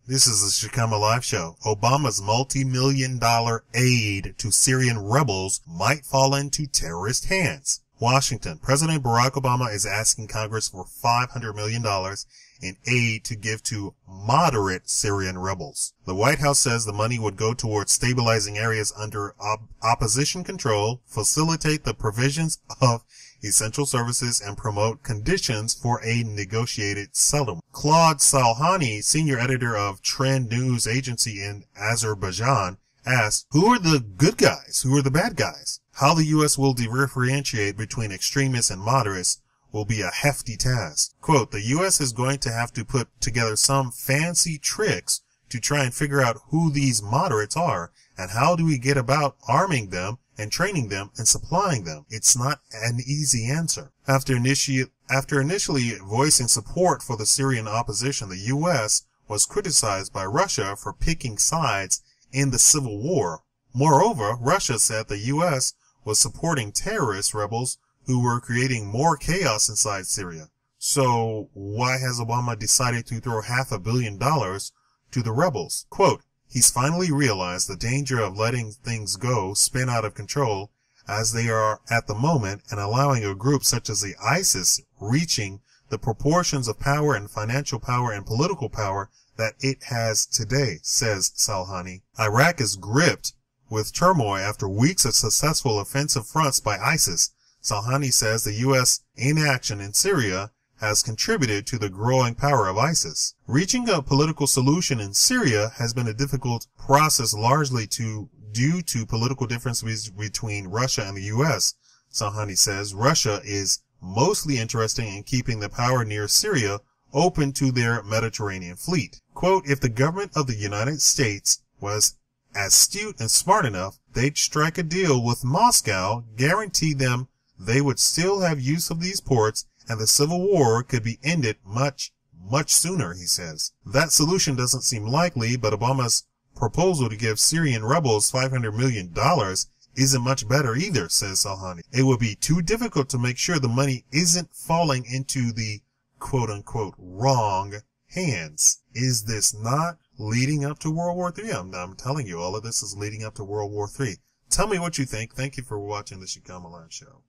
This is the Shikama Live Show. Obama's multi-million-dollar aid to Syrian rebels might fall into terrorist hands. Washington. President Barack Obama is asking Congress for $500 million in aid to give to moderate Syrian rebels. The White House says the money would go towards stabilizing areas under opposition control, facilitate the provisions of essential services, and promote conditions for a negotiated settlement. Claude Salhani, senior editor of Trend News Agency in Azerbaijan, asked, who are the good guys? Who are the bad guys? How the U.S. will differentiate between extremists and moderates will be a hefty task. Quote, the U.S. is going to have to put together some fancy tricks to try and figure out who these moderates are and how do we get about arming them and training them and supplying them. It's not an easy answer. After initially voicing support for the Syrian opposition, the U.S. was criticized by Russia for picking sides in the civil war. Moreover, Russia said the U.S. was supporting terrorist rebels who were creating more chaos inside Syria. So why has Obama decided to throw $500 million to the rebels? Quote, he's finally realized the danger of letting things go spin out of control as they are at the moment and allowing a group such as the ISIS reaching the proportions of power and financial power and political power that it has today, says Salhani. Iraq is gripped with turmoil after weeks of successful offensive fronts by ISIS. Salhani says the U.S. inaction in Syria has contributed to the growing power of ISIS. Reaching a political solution in Syria has been a difficult process largely due to political differences between Russia and the U.S. Salhani says Russia is mostly interested in keeping the power near Syria open to their Mediterranean fleet. Quote, if the government of the United States was astute and smart enough, they'd strike a deal with Moscow, guarantee them they would still have use of these ports, and the civil war could be ended much sooner, he says. That solution doesn't seem likely, but Obama's proposal to give Syrian rebels $500 million isn't much better either, says Salhani. It would be too difficult to make sure the money isn't falling into the quote-unquote wrong hands. Is this not leading up to World War III? I'm telling you, all of this is leading up to World War III. Tell me what you think. Thank you for watching the Shikama Live Show.